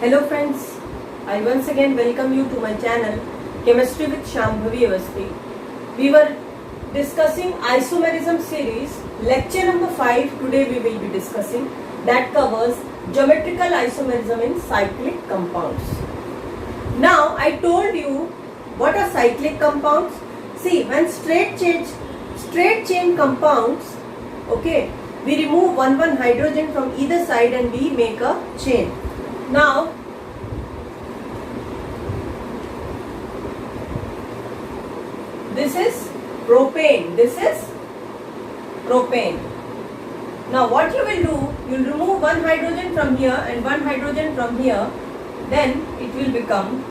Hello friends, I once again welcome you to my channel Chemistry with Shambhavi Awasthi. We were discussing isomerism series, lecture number 5 today we will be discussing, that covers geometrical isomerism in cyclic compounds. Now I told you what are cyclic compounds. See, when straight chain compounds, okay, we remove one hydrogen from either side and we make a chain. Now this is propane. Now what you will do, you will remove one hydrogen from here and one hydrogen from here, then it will become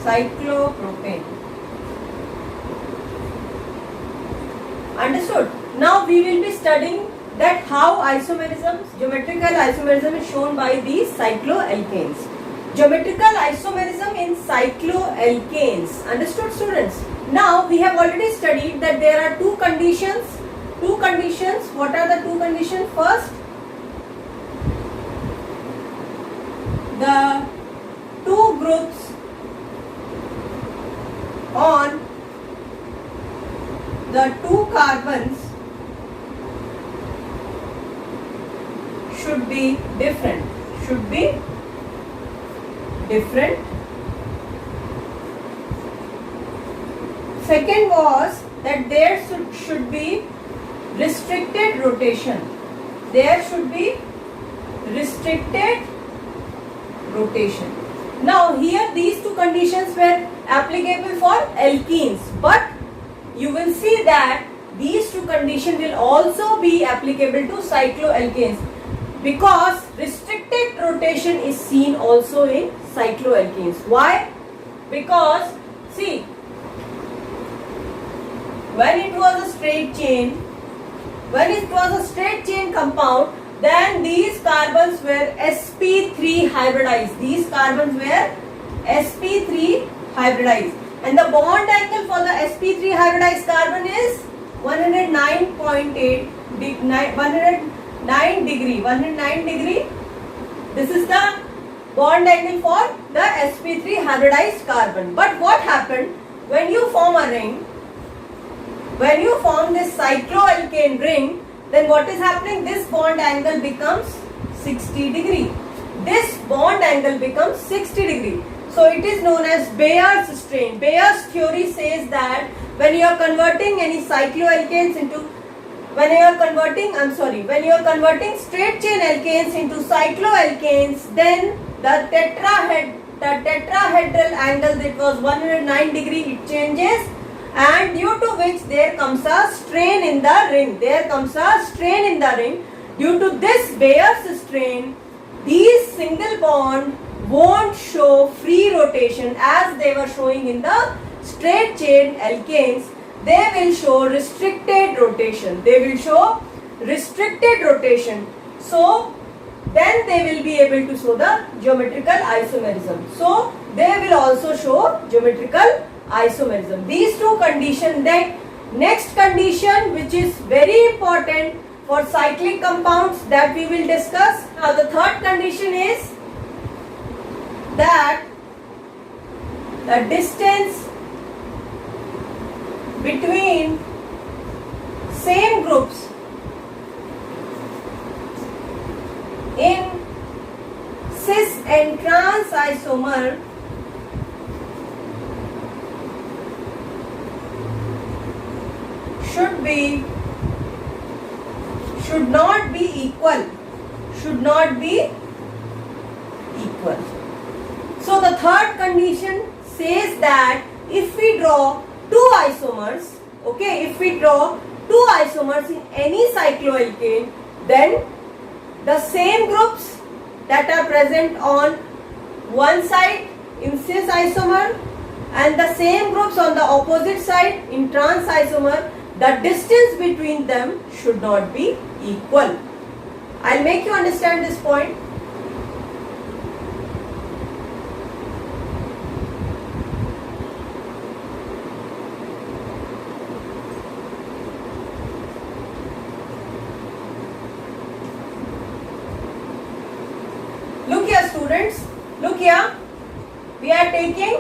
cyclopropane. Understood? Now we will be studying that how geometrical isomerism is shown by these cycloalkanes. Geometrical isomerism in cycloalkanes. Understood, students? Now we have already studied that there are two conditions. What are the two conditions? First, the two groups on the two carbons should be different. Second was that there should be restricted rotation. Now here these two conditions were applicable for alkenes, but you will see that these two conditions will also be applicable to cycloalkanes, because restricted rotation is seen also in cycloalkanes. Why? Because see, when it was a straight chain compound, then these carbons were sp3 hybridized, and the bond angle for the sp3 hybridized carbon is 109 degree. This is the bond angle for the sp3 hybridized carbon. But what happened when you form a ring? When you form this cycloalkane ring, then what is happening? This bond angle becomes 60 degree. So it is known as Bayer's strain. Bayer's theory says that when you are converting any cycloalkanes when you are converting straight chain alkanes into cycloalkanes, then the tetrahedral angle that was 109 degree, it changes, and due to which there comes a strain in the ring. Due to this Bayer's strain, these single bond won't show free rotation as they were showing in the straight chain alkanes. They will show restricted rotation. So then they will be able to show the geometrical isomerism. So they will also show geometrical isomerism. These two conditions. Then next condition, which is very important for cyclic compounds, that we will discuss. Now the third condition is that the distance between same groups in cis and trans isomer should not be equal. So the third condition says that if we draw two isomers in any cycloalkane, then the same groups that are present on one side in cis isomer and the same groups on the opposite side in trans isomer, the distance between them should not be equal. I'll make you understand this point. students, look here. We are taking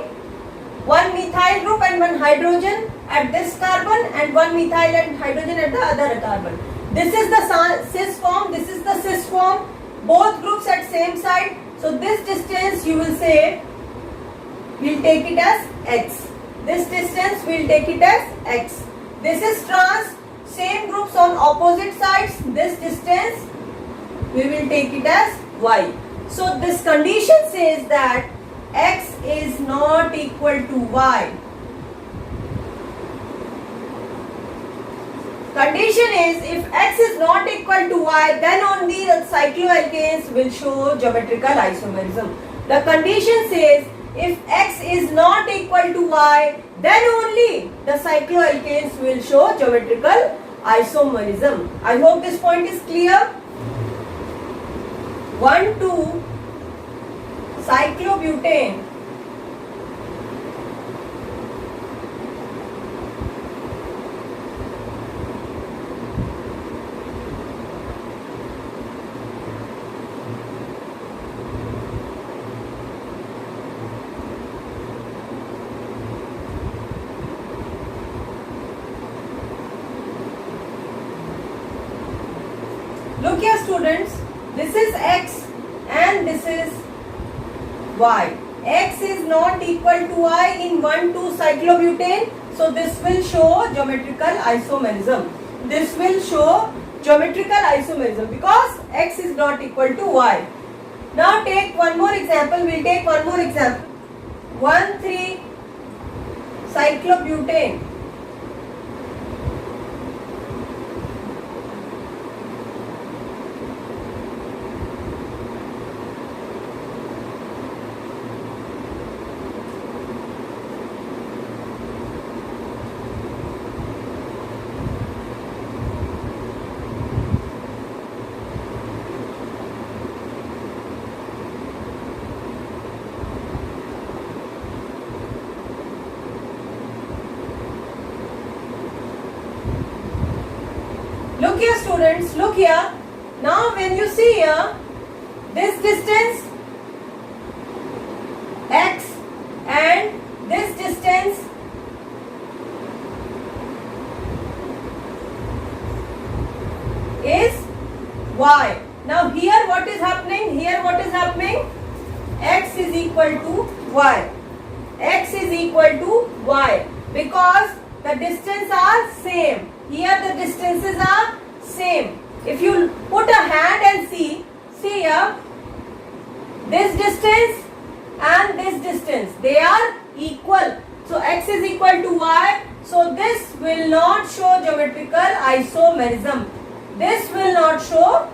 one methyl group and one hydrogen at this carbon and one methyl and hydrogen at the other carbon. This is the cis form, this is the cis form, both groups at same side. So this distance you will say, we'll take it as x. This distance we'll take it as x. This is trans, same groups on opposite sides. This distance we will take it as y. So this condition says that x is not equal to y. Condition is if x is not equal to y, then only the cycloalkanes will show geometrical isomerism. The condition says if x is not equal to y, then only the cycloalkanes will show geometrical isomerism. I hope this point is clear. 1,2 cyclobutane look here students, this is x and this is y. X is not equal to y in 1,2 cyclobutane. So this will show geometrical isomerism. This will show geometrical isomerism because x is not equal to y. Now take one more example. We'll take one more example. 1,3 cyclobutane. Look here students, look here. Now when you see here, this distance x and this distance is y. Now here what is happening? Here what is happening? X is equal to y. X is equal to y because the distances are same. Here the distances are same. If you put a hand and see here, this distance and this distance, they are equal. So x is equal to y. So this will not show geometrical isomerism. This will not show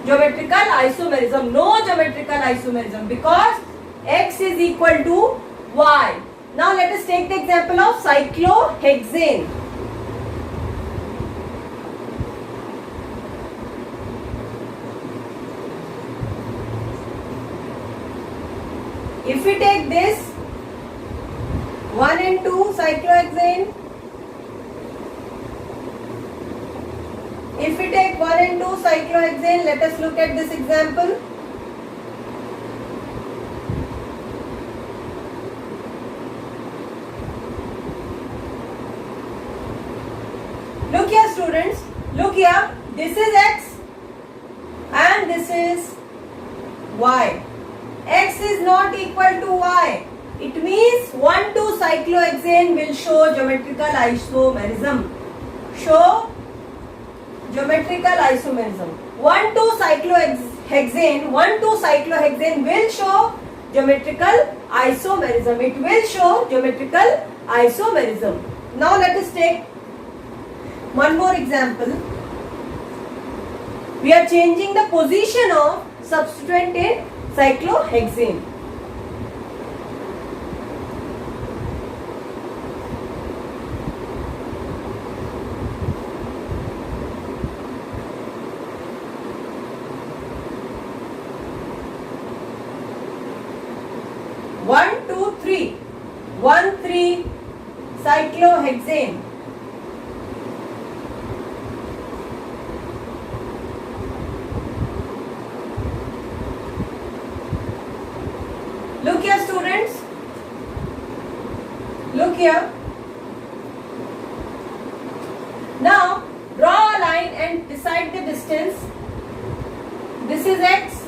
geometrical isomerism. No geometrical isomerism because x is equal to y. Now let us take the example of cyclohexane. If we take this 1 and 2 cyclohexane, if we take 1 and 2 cyclohexane, let us look at this example. Look here students, look here, this is x and this is y. X is not equal to y. It means 1,2 cyclohexane will show geometrical isomerism. Show geometrical isomerism. 1,2 cyclohexane, 1,2 cyclohexane will show geometrical isomerism. It will show geometrical isomerism. Now let us take one more example. We are changing the position of substituent in cyclohexane. One, two, three. 1,3 cyclohexane. here. Now draw a line and decide the distance. This is x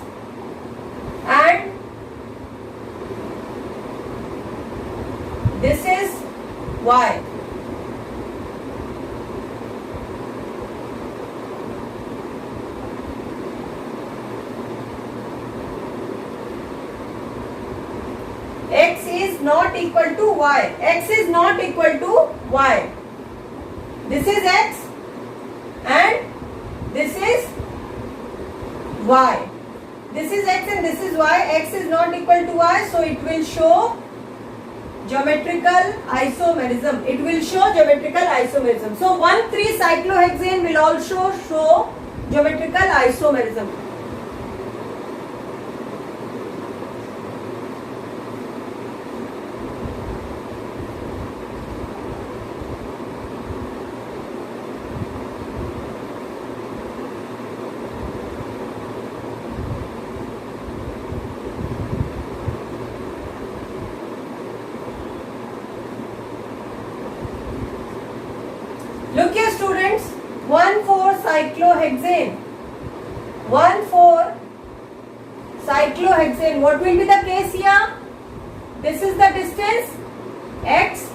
and this is y. X is not equal to y. X is not equal to y. This is x and this is y. This is x and this is y. X is not equal to y, so it will show geometrical isomerism. It will show geometrical isomerism. So 1,3-cyclohexane will also show geometrical isomerism. Look here students, 1,4-cyclohexane. 1,4-cyclohexane. What will be the case here? This is the distance x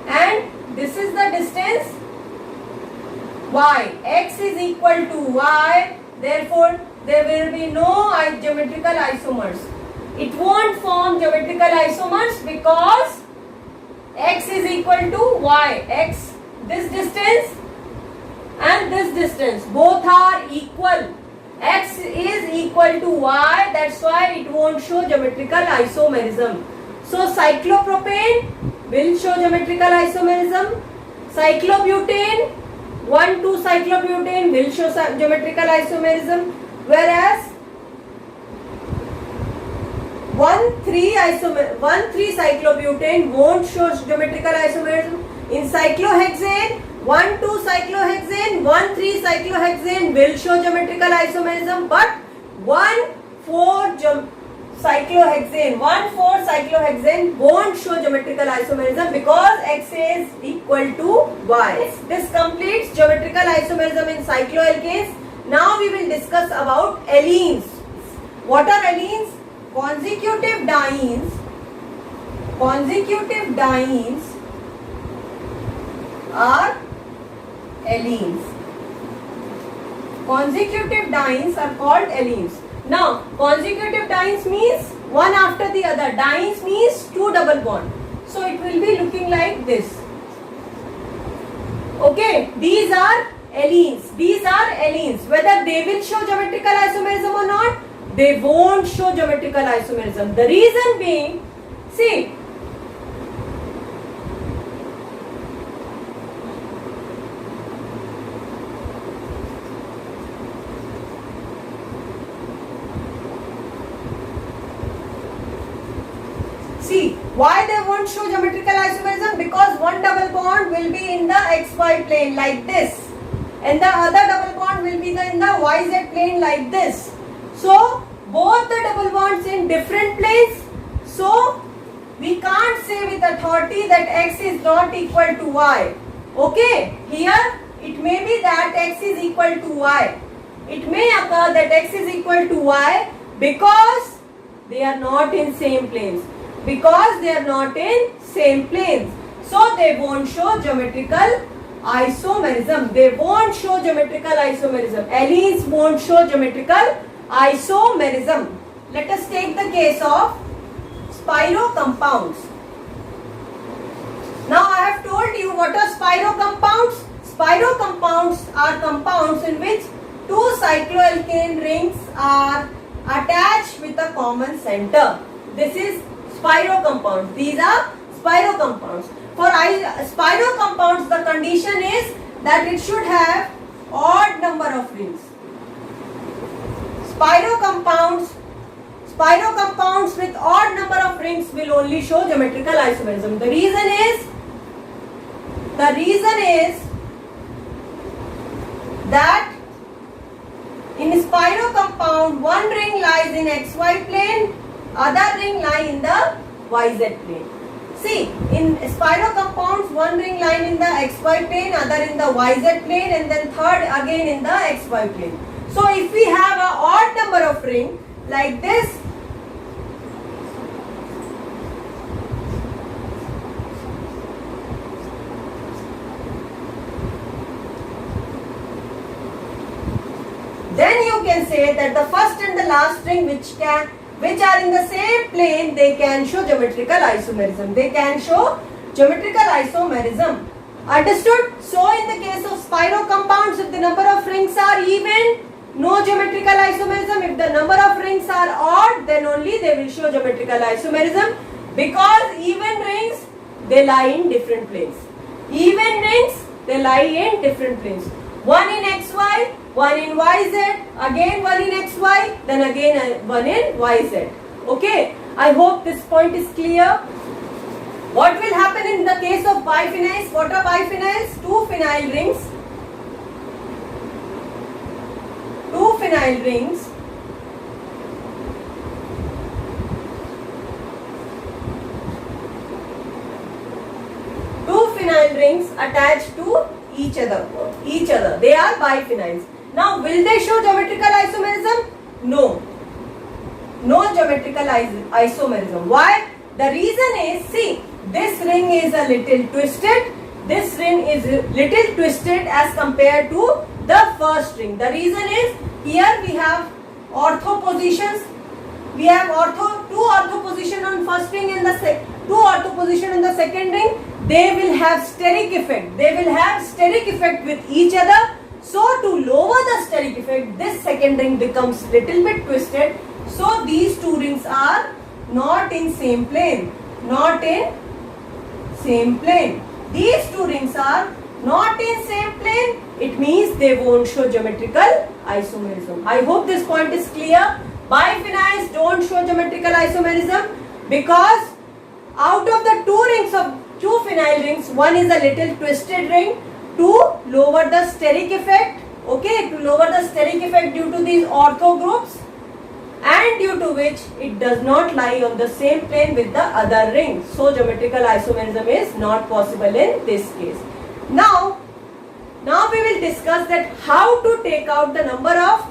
and this is the distance y. X is equal to y, therefore there will be no geometrical isomers. It won't form geometrical isomers because x is equal to y. X, this distance and this distance both are equal. X is equal to y, that's why it won't show geometrical isomerism. So cyclopropane will show geometrical isomerism. Cyclobutane, 1,2-cyclobutane will show geometrical isomerism, whereas 1,3-cyclobutane won't show geometrical isomerism. In cyclohexane, 1,2-cyclohexane, 1,3-cyclohexane will show geometrical isomerism, but 1,4-cyclohexane won't show geometrical isomerism because x is equal to y. This completes geometrical isomerism in cycloalkanes. Now we will discuss about allenes. What are allenes? Consecutive dienes are allenes. Consecutive dienes are called allenes. Now, consecutive dienes means one after the other. Dienes means two double bond. So it will be looking like this. Okay, these are allenes. These are allenes. Whether they will show geometrical isomerism or not, they won't show geometrical isomerism. The reason being, see, why they won't show geometrical isomerism? Because one double bond will be in the xy plane like this and the other double bond will be in the yz plane like this. So both the double bonds in different planes. So we can't say with authority that x is not equal to y. Okay, here it may be that x is equal to y. It may occur that x is equal to y because they are not in same planes. Because they are not in same planes. So they won't show geometrical isomerism. They won't show geometrical isomerism. Allenes won't show geometrical isomerism. Let us take the case of spiro compounds. Now I have told you what are spiro compounds. Spiro compounds are compounds in which two cycloalkane rings are attached with a common center. This is spiro compounds. These are spiro compounds. For spiro compounds, the condition is that it should have odd number of rings. Spiro compounds with odd number of rings will only show geometrical isomerism. The reason is that in spiro compound, one ring lies in xy plane, other ring lie in the yz plane. See, in spiral compounds, one ring lying in the xy plane, other in the yz plane, and then third again in the xy plane. So if we have an odd number of ring like this, then you can say that the first and the last ring which are in the same plane, they can show geometrical isomerism. They can show geometrical isomerism. Understood? So in the case of spiral compounds, if the number of rings are even, no geometrical isomerism. If the number of rings are odd, then only they will show geometrical isomerism, because even rings, they lie in different planes. Even rings, they lie in different planes. One in xy, one in yz, again one in xy, then again one in yz. Okay, I hope this point is clear. What will happen in the case of biphenyls? What are biphenyls? Two phenyl rings. Two phenyl rings. Two phenyl rings attached to each other. They are biphenyls. Now, will they show geometrical isomerism? No. No geometrical isomerism. Why? The reason is, see, this ring is a little twisted. This ring is little twisted as compared to the first ring. The reason is, here we have ortho positions. We have two ortho position on first ring and two ortho position in the second ring. They will have steric effect. They will have steric effect with each other. So to lower the steric effect, this second ring becomes little bit twisted. So these two rings are not in same plane. Not in same plane. These two rings are not in same plane. It means they won't show geometrical isomerism. I hope this point is clear. Biphenyls don't show geometrical isomerism because out of the two phenyl rings, one is a little twisted ring to lower the steric effect. Okay, to lower the steric effect due to these ortho groups, and due to which it does not lie on the same plane with the other ring. So geometrical isomerism is not possible in this case. Now we will discuss that how to take out the number of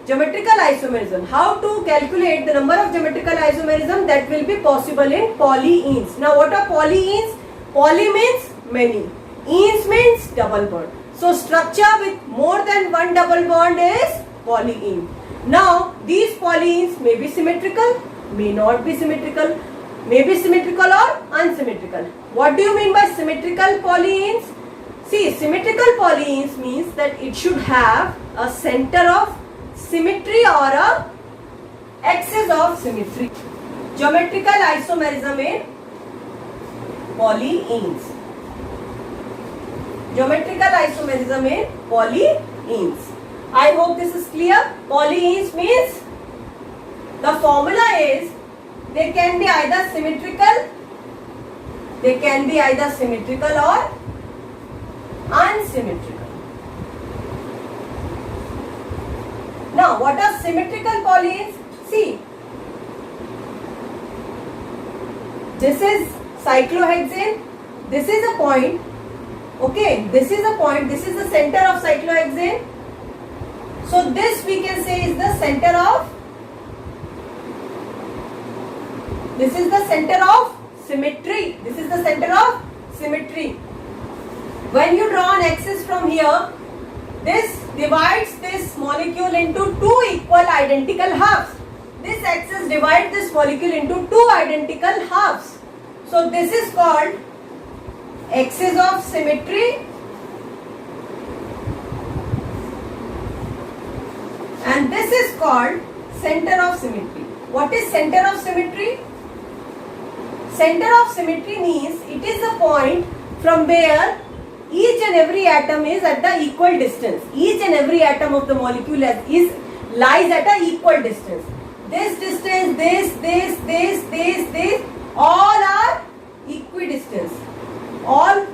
geometrical isomerism. How to calculate the number of geometrical isomerism that will be possible in polyenes. Now what are polyenes? Poly means many. Enes means double bond. So structure with more than one double bond is polyene. Now these polyenes may be symmetrical, may not be symmetrical, may be symmetrical or unsymmetrical. What do you mean by symmetrical polyenes? See, symmetrical polyenes means that it should have a center of symmetry or a axis of symmetry. Geometrical isomerism in polyenes. Geometrical isomerism in polyenes. I hope this is clear. Polyenes means the formula is they can be either symmetrical or unsymmetrical. Now, what are symmetrical polyenes? See, this is cyclohexane. This is a point. Okay, this is a point. This is the center of cyclohexane. So this we can say is the center of. This is the center of symmetry. This is the center of symmetry. When you draw an axis from here, this divides this molecule into two equal identical halves. This axis divides this molecule into two identical halves. So this is called axis of symmetry, and this is called center of symmetry. What is center of symmetry? Center of symmetry means it is a point from where each and every atom is at the equal distance. Each and every atom of the molecule lies at an equal distance. This distance, this, all are equidistant. All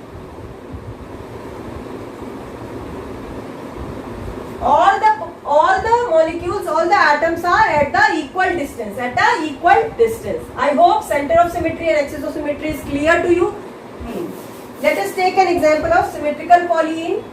the molecules, all all the atoms are at the equal distance, I hope center of symmetry and axis of symmetry is clear to you. Let us take an example of symmetrical polyene.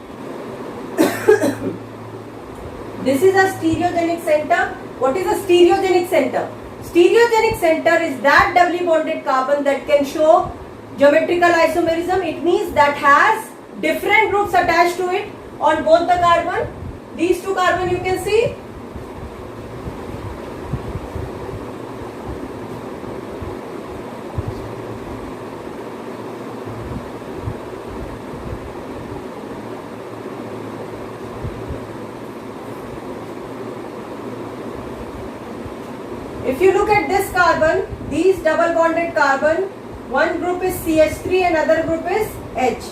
This is a stereogenic center. What is a stereogenic center? Stereogenic center is that doubly bonded carbon that can show geometrical isomerism. It means that has different groups attached to it on both the carbon. These two carbon you can see. If you look at this carbon, these double bonded carbon, one group is CH3 and other group is H.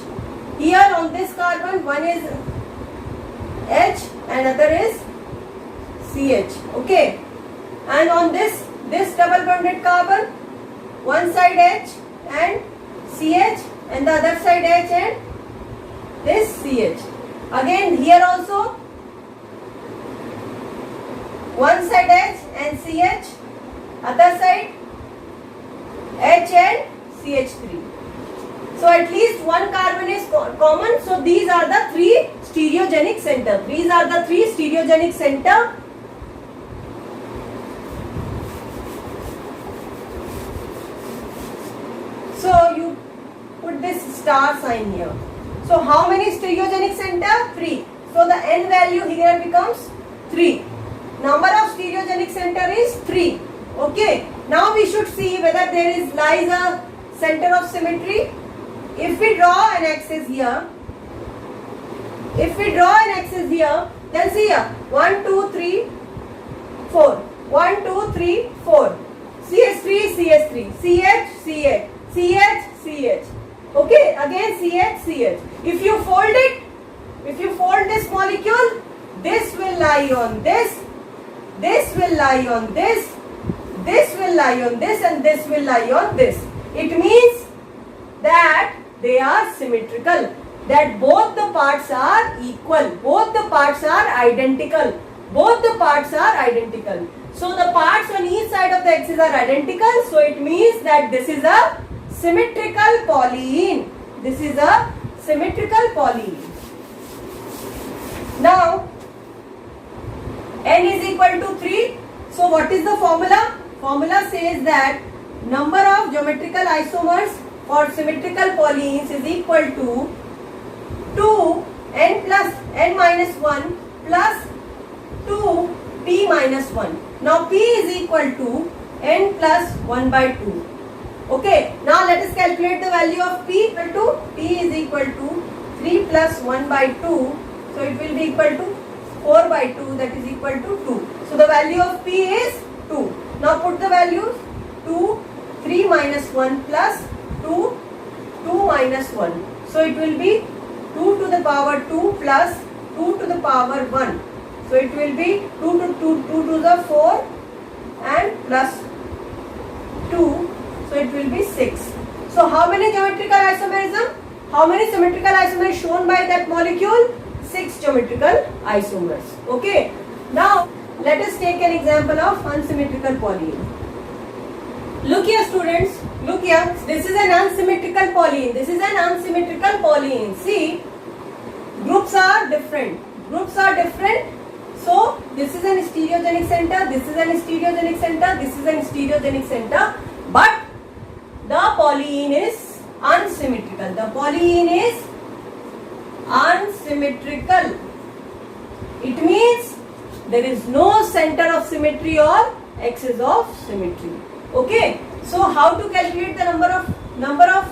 Here on this carbon, one is H and other is CH. Okay. And on this double bonded carbon, one side H and CH and the other side H and this CH. Again here also, one side H and CH, other side H and CH3. So at least one carbon is common. So these are the three stereogenic center. So you put this star sign here. So how many stereogenic center? 3. So the n value here becomes 3. Number of stereogenic center is 3. Okay. Now we should see whether there lies a center of symmetry. If we draw an axis here, then see here 1, 2, 3, 4. 1, 2, 3, 4. CH3, CH3, CH, CH, CH, CH. Okay, again CH, CH. If you fold this molecule, this will lie on this will lie on this will lie on this, and this will lie on this. It means that they are symmetrical, that both the parts are equal, both the parts are identical. So the parts on each side of the axis are identical, so it means that this is a symmetrical polyene. Now n is equal to 3. So what is the formula? Formula says that number of geometrical isomers for symmetrical polyenes is equal to 2n plus n minus 1 plus 2 p minus 1. Now p is equal to n plus 1 by 2. Okay. Now let us calculate the value of p. P is equal to 3 plus 1 by 2. So it will be equal to 4 by 2, that is equal to 2. So the value of p is 2. Now put the values. 2, 3 minus 1 plus 2, 2 minus 1. So it will be 2 to the power 2 plus 2 to the power 1. So it will be 2 to the 4 and plus 2. So it will be 6. So how many geometrical isomerism? How many symmetrical isomers shown by that molecule? 6 geometrical isomers. Okay. Now let us take an example of unsymmetrical polyene. Look here students, look here. This is an unsymmetrical polyene. See, groups are different. So this is an stereogenic center, this is an stereogenic center, this is an stereogenic center. But the polyene is unsymmetrical. It means there is no center of symmetry or axis of symmetry. Okay. So how to calculate the number of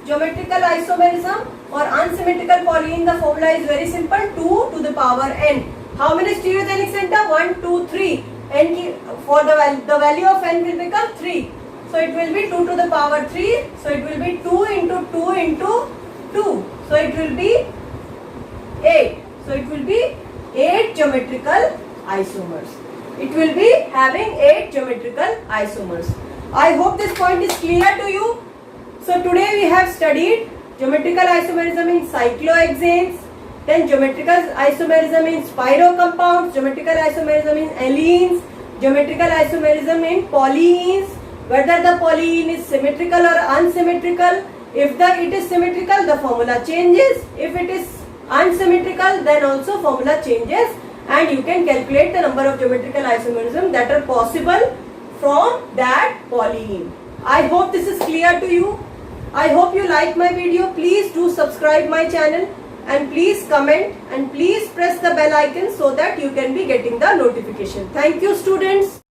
geometrical isomerism or unsymmetrical polyene? The formula is very simple. 2 to the power n. How many stereogenic center? 1, 2, 3. N for the value of n will become 3. So it will be 2 to the power 3. So it will be 2 into 2 into 2. So it will be 8. So it will be 8 geometrical isomers. It will be having 8 geometrical isomers. I hope this point is clear to you. So today we have studied geometrical isomerism in cyclohexanes, Then geometrical isomerism in spiro compounds, geometrical isomerism in allenes, geometrical isomerism in polyenes, whether the polyene is symmetrical or unsymmetrical. If it is symmetrical, the formula changes. If it is unsymmetrical, then also formula changes, and you can calculate the number of geometrical isomerism that are possible from that polyene. I hope this is clear to you. I hope you like my video. Please do subscribe my channel and please comment and please press the bell icon so that you can be getting the notification. Thank you, students.